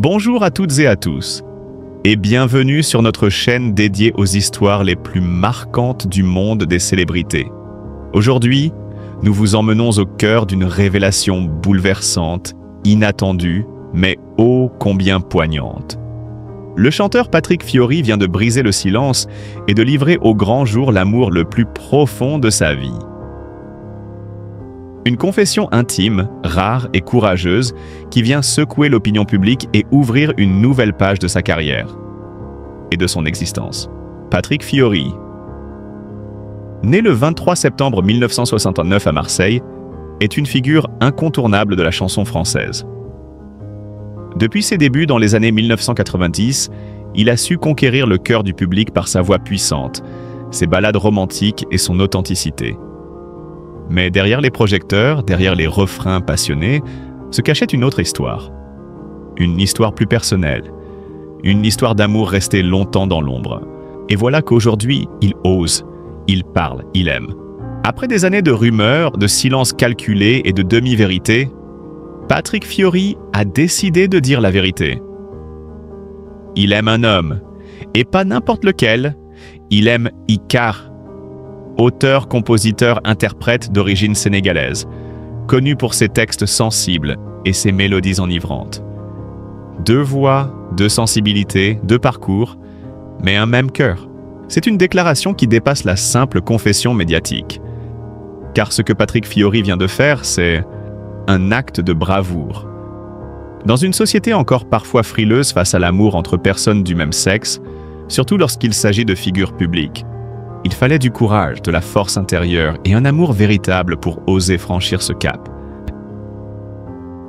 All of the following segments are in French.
Bonjour à toutes et à tous, et bienvenue sur notre chaîne dédiée aux histoires les plus marquantes du monde des célébrités. Aujourd'hui, nous vous emmenons au cœur d'une révélation bouleversante, inattendue, mais ô combien poignante. Le chanteur Patrick Fiori vient de briser le silence et de livrer au grand jour l'amour le plus profond de sa vie. Une confession intime, rare et courageuse qui vient secouer l'opinion publique et ouvrir une nouvelle page de sa carrière et de son existence. Patrick Fiori. Né le 23 septembre 1969 à Marseille, est une figure incontournable de la chanson française. Depuis ses débuts dans les années 1990, il a su conquérir le cœur du public par sa voix puissante, ses ballades romantiques et son authenticité. Mais derrière les projecteurs, derrière les refrains passionnés, se cachait une autre histoire. Une histoire plus personnelle. Une histoire d'amour restée longtemps dans l'ombre. Et voilà qu'aujourd'hui, il ose, il parle, il aime. Après des années de rumeurs, de silence calculé et de demi-vérité, Patrick Fiori a décidé de dire la vérité. Il aime un homme, et pas n'importe lequel, il aime Icare, auteur, compositeur, interprète d'origine sénégalaise, connu pour ses textes sensibles et ses mélodies enivrantes. Deux voix, deux sensibilités, deux parcours, mais un même cœur. C'est une déclaration qui dépasse la simple confession médiatique. Car ce que Patrick Fiori vient de faire, c'est un acte de bravoure. Dans une société encore parfois frileuse face à l'amour entre personnes du même sexe, surtout lorsqu'il s'agit de figures publiques, il fallait du courage, de la force intérieure et un amour véritable pour oser franchir ce cap.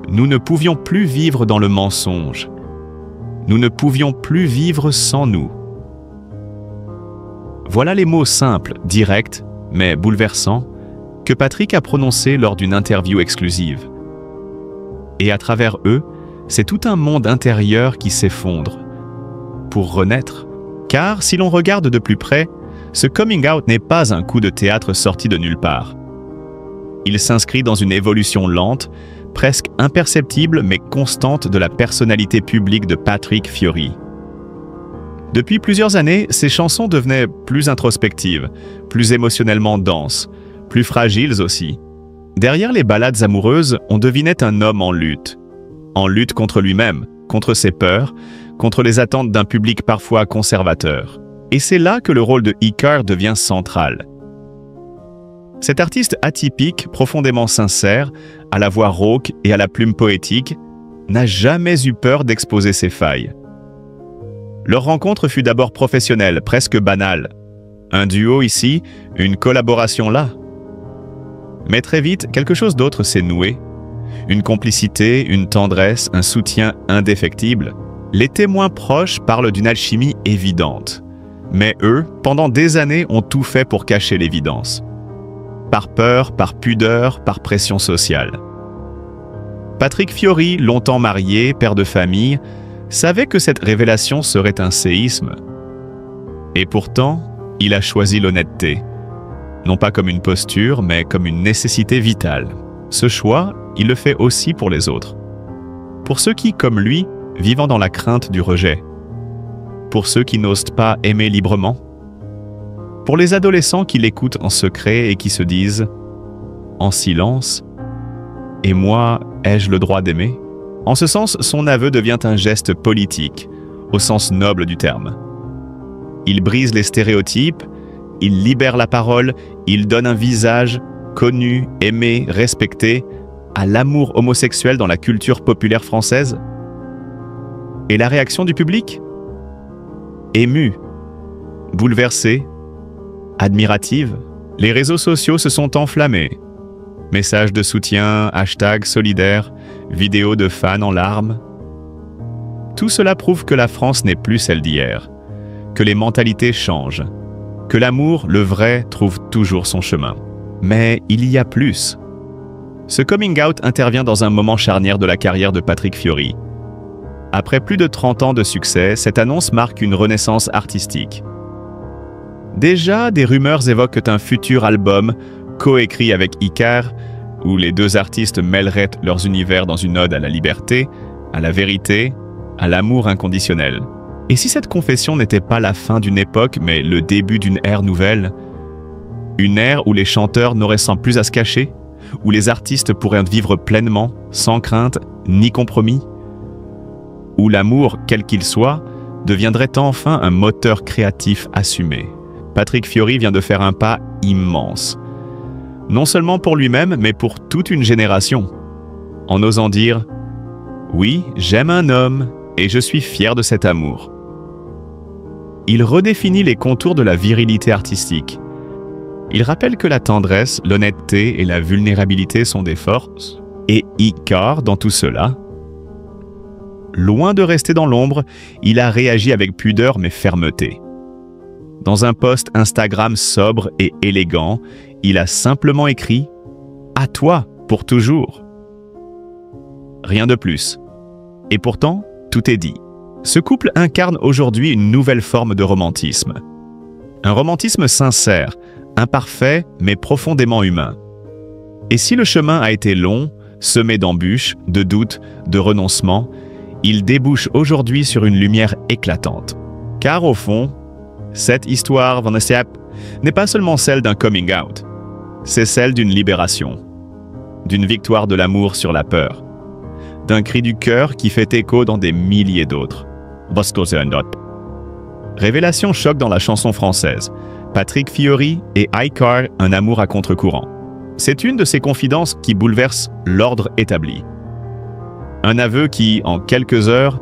Nous ne pouvions plus vivre dans le mensonge. Nous ne pouvions plus vivre sans nous. Voilà les mots simples, directs, mais bouleversants, que Patrick a prononcés lors d'une interview exclusive. Et à travers eux, c'est tout un monde intérieur qui s'effondre. Pour renaître, car si l'on regarde de plus près, ce coming out n'est pas un coup de théâtre sorti de nulle part. Il s'inscrit dans une évolution lente, presque imperceptible mais constante de la personnalité publique de Patrick Fiori. Depuis plusieurs années, ses chansons devenaient plus introspectives, plus émotionnellement denses, plus fragiles aussi. Derrière les ballades amoureuses, on devinait un homme en lutte contre lui-même, contre ses peurs, contre les attentes d'un public parfois conservateur. Et c'est là que le rôle de Icare devient central. Cet artiste atypique, profondément sincère, à la voix rauque et à la plume poétique, n'a jamais eu peur d'exposer ses failles. Leur rencontre fut d'abord professionnelle, presque banale. Un duo ici, une collaboration là. Mais très vite, quelque chose d'autre s'est noué. Une complicité, une tendresse, un soutien indéfectible. Les témoins proches parlent d'une alchimie évidente. Mais eux, pendant des années, ont tout fait pour cacher l'évidence. Par peur, par pudeur, par pression sociale. Patrick Fiori, longtemps marié, père de famille, savait que cette révélation serait un séisme. Et pourtant, il a choisi l'honnêteté. Non pas comme une posture, mais comme une nécessité vitale. Ce choix, il le fait aussi pour les autres. Pour ceux qui, comme lui, vivent dans la crainte du rejet. Pour ceux qui n'osent pas aimer librement. Pour les adolescents qui l'écoutent en secret et qui se disent « en silence, et moi, ai-je le droit d'aimer ?» En ce sens, son aveu devient un geste politique, au sens noble du terme. Il brise les stéréotypes, il libère la parole, il donne un visage connu, aimé, respecté à l'amour homosexuel dans la culture populaire française. Et la réaction du public ? Émue, bouleversée, admirative, les réseaux sociaux se sont enflammés. Messages de soutien, hashtags solidaires, vidéos de fans en larmes. Tout cela prouve que la France n'est plus celle d'hier, que les mentalités changent, que l'amour, le vrai, trouve toujours son chemin. Mais il y a plus. Ce coming out intervient dans un moment charnière de la carrière de Patrick Fiori. Après plus de 30 ans de succès, cette annonce marque une renaissance artistique. Déjà, des rumeurs évoquent un futur album coécrit avec Icare, où les deux artistes mêleraient leurs univers dans une ode à la liberté, à la vérité à l'amour inconditionnel. Et si cette confession n'était pas la fin d'une époque, mais le début d'une ère nouvelle? Une ère où les chanteurs n'auraient sans plus à se cacher? Où les artistes pourraient vivre pleinement, sans crainte ni compromis? Où l'amour, quel qu'il soit, deviendrait enfin un moteur créatif assumé? Patrick Fiori vient de faire un pas immense. Non seulement pour lui-même, mais pour toute une génération. En osant dire « Oui, j'aime un homme et je suis fier de cet amour ». Il redéfinit les contours de la virilité artistique. Il rappelle que la tendresse, l'honnêteté et la vulnérabilité sont des forces. Et Icare, dans tout cela, loin de rester dans l'ombre, il a réagi avec pudeur mais fermeté. Dans un post Instagram sobre et élégant, il a simplement écrit « À toi, pour toujours ». Rien de plus. Et pourtant, tout est dit. Ce couple incarne aujourd'hui une nouvelle forme de romantisme. Un romantisme sincère, imparfait mais profondément humain. Et si le chemin a été long, semé d'embûches, de doutes, de renoncements, il débouche aujourd'hui sur une lumière éclatante. Car au fond, cette histoire, Vanessa, n'est pas seulement celle d'un coming out, c'est celle d'une libération, d'une victoire de l'amour sur la peur, d'un cri du cœur qui fait écho dans des milliers d'autres. Révélation choc dans la chanson française. Patrick Fiori et Icare, un amour à contre-courant. C'est une de ces confidences qui bouleverse l'ordre établi. Un aveu qui, en quelques heures,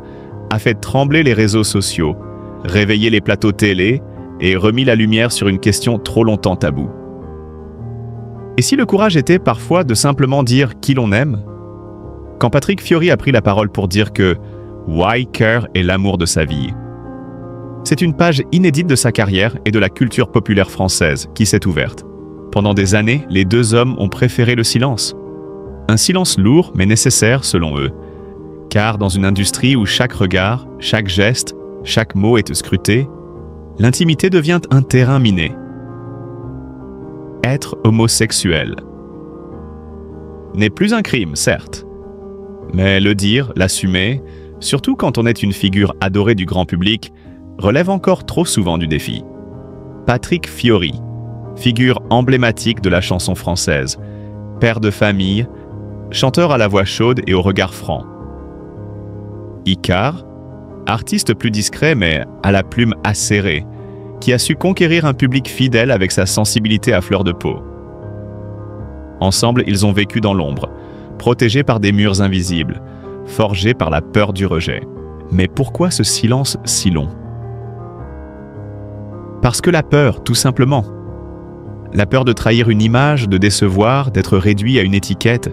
a fait trembler les réseaux sociaux, réveillé les plateaux télé et remis la lumière sur une question trop longtemps taboue. Et si le courage était parfois de simplement dire qui l'on aime? Quand Patrick Fiori a pris la parole pour dire que Icare est l'amour de sa vie, c'est une page inédite de sa carrière et de la culture populaire française qui s'est ouverte. Pendant des années, les deux hommes ont préféré le silence. Un silence lourd mais nécessaire selon eux. Car dans une industrie où chaque regard, chaque geste, chaque mot est scruté, l'intimité devient un terrain miné. Être homosexuel n'est plus un crime, certes. Mais le dire, l'assumer, surtout quand on est une figure adorée du grand public, relève encore trop souvent du défi. Patrick Fiori, figure emblématique de la chanson française, père de famille, chanteur à la voix chaude et au regard franc. Icare, artiste plus discret mais à la plume acérée, qui a su conquérir un public fidèle avec sa sensibilité à fleur de peau. Ensemble, ils ont vécu dans l'ombre, protégés par des murs invisibles, forgés par la peur du rejet. Mais pourquoi ce silence si long? Parce que la peur, tout simplement. La peur de trahir une image, de décevoir, d'être réduit à une étiquette.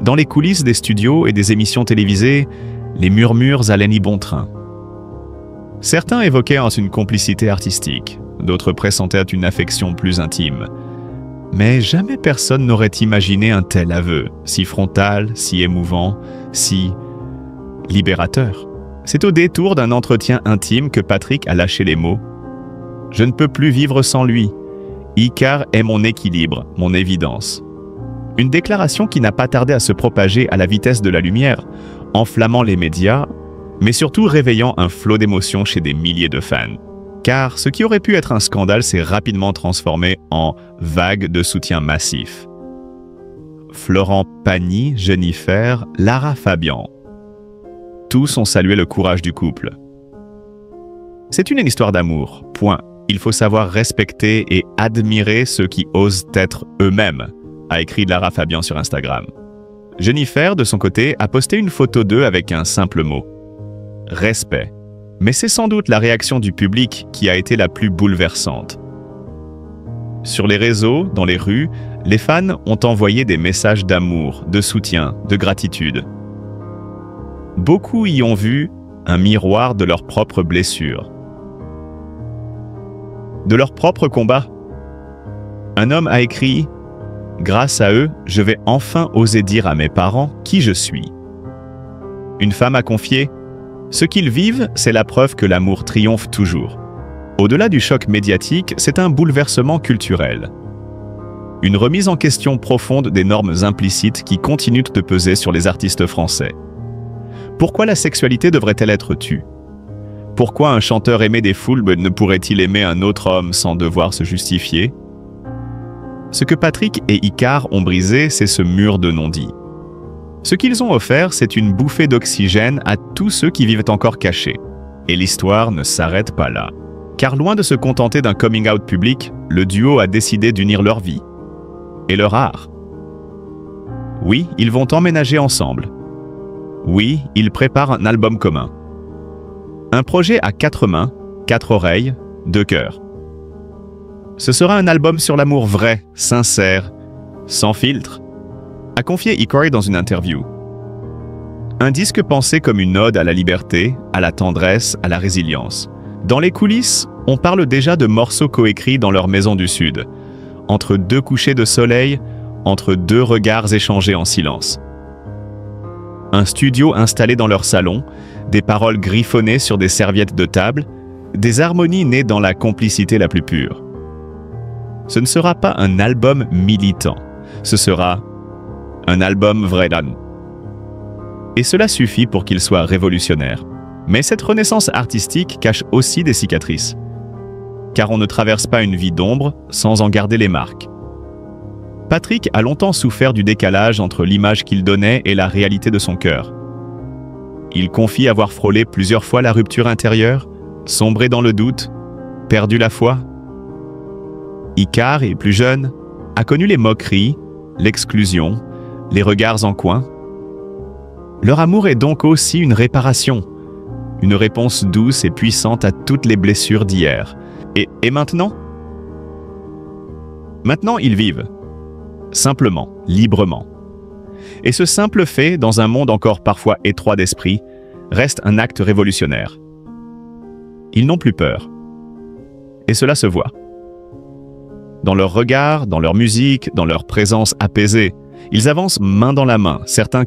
Dans les coulisses des studios et des émissions télévisées, les murmures allaient ni bon train. Certains évoquaient une complicité artistique, d'autres pressentaient une affection plus intime. Mais jamais personne n'aurait imaginé un tel aveu, si frontal, si émouvant, si libérateur. C'est au détour d'un entretien intime que Patrick a lâché les mots « Je ne peux plus vivre sans lui. Icare est mon équilibre, mon évidence. » Une déclaration qui n'a pas tardé à se propager à la vitesse de la lumière, enflammant les médias, mais surtout réveillant un flot d'émotions chez des milliers de fans. Car ce qui aurait pu être un scandale s'est rapidement transformé en vague de soutien massif. Florent Pagny, Jennifer, Lara Fabian. Tous ont salué le courage du couple. C'est une histoire d'amour, point. Il faut savoir respecter et admirer ceux qui osent être eux-mêmes, a écrit Lara Fabian sur Instagram. Jennifer, de son côté, a posté une photo d'eux avec un simple mot. Respect. Mais c'est sans doute la réaction du public qui a été la plus bouleversante. Sur les réseaux, dans les rues, les fans ont envoyé des messages d'amour, de soutien, de gratitude. Beaucoup y ont vu un miroir de leurs propres blessures, de leur propre combat. Un homme a écrit « Grâce à eux, je vais enfin oser dire à mes parents qui je suis. » Une femme a confié « Ce qu'ils vivent, c'est la preuve que l'amour triomphe toujours. » Au-delà du choc médiatique, c'est un bouleversement culturel. Une remise en question profonde des normes implicites qui continuent de peser sur les artistes français. Pourquoi la sexualité devrait-elle être tue? Pourquoi un chanteur aimé des foules ne pourrait-il aimer un autre homme sans devoir se justifier? Ce que Patrick et Icare ont brisé, c'est ce mur de non-dit. Ce qu'ils ont offert, c'est une bouffée d'oxygène à tous ceux qui vivent encore cachés. Et l'histoire ne s'arrête pas là. Car loin de se contenter d'un coming-out public, le duo a décidé d'unir leur vie et leur art. Oui, ils vont emménager ensemble. Oui, ils préparent un album commun. Un projet à 4 mains, 4 oreilles, 2 cœurs. Ce sera un album sur l'amour vrai, sincère, sans filtre, a confié Icare dans une interview. Un disque pensé comme une ode à la liberté, à la tendresse, à la résilience. Dans les coulisses, on parle déjà de morceaux coécrits dans leur maison du Sud, entre 2 couchers de soleil, entre 2 regards échangés en silence. Un studio installé dans leur salon, des paroles griffonnées sur des serviettes de table, des harmonies nées dans la complicité la plus pure. Ce ne sera pas un album militant, ce sera un album vrai d'amour. Et cela suffit pour qu'il soit révolutionnaire. Mais cette renaissance artistique cache aussi des cicatrices. Car on ne traverse pas une vie d'ombre sans en garder les marques. Patrick a longtemps souffert du décalage entre l'image qu'il donnait et la réalité de son cœur. Il confie avoir frôlé plusieurs fois la rupture intérieure, sombré dans le doute, perdu la foi. Icare, et plus jeune, a connu les moqueries, l'exclusion, les regards en coin. Leur amour est donc aussi une réparation, une réponse douce et puissante à toutes les blessures d'hier. Et maintenant? Maintenant, ils vivent. Simplement, librement. Et ce simple fait, dans un monde encore parfois étroit d'esprit, reste un acte révolutionnaire. Ils n'ont plus peur. Et cela se voit. Dans leur regard, dans leur musique, dans leur présence apaisée, ils avancent main dans la main, certains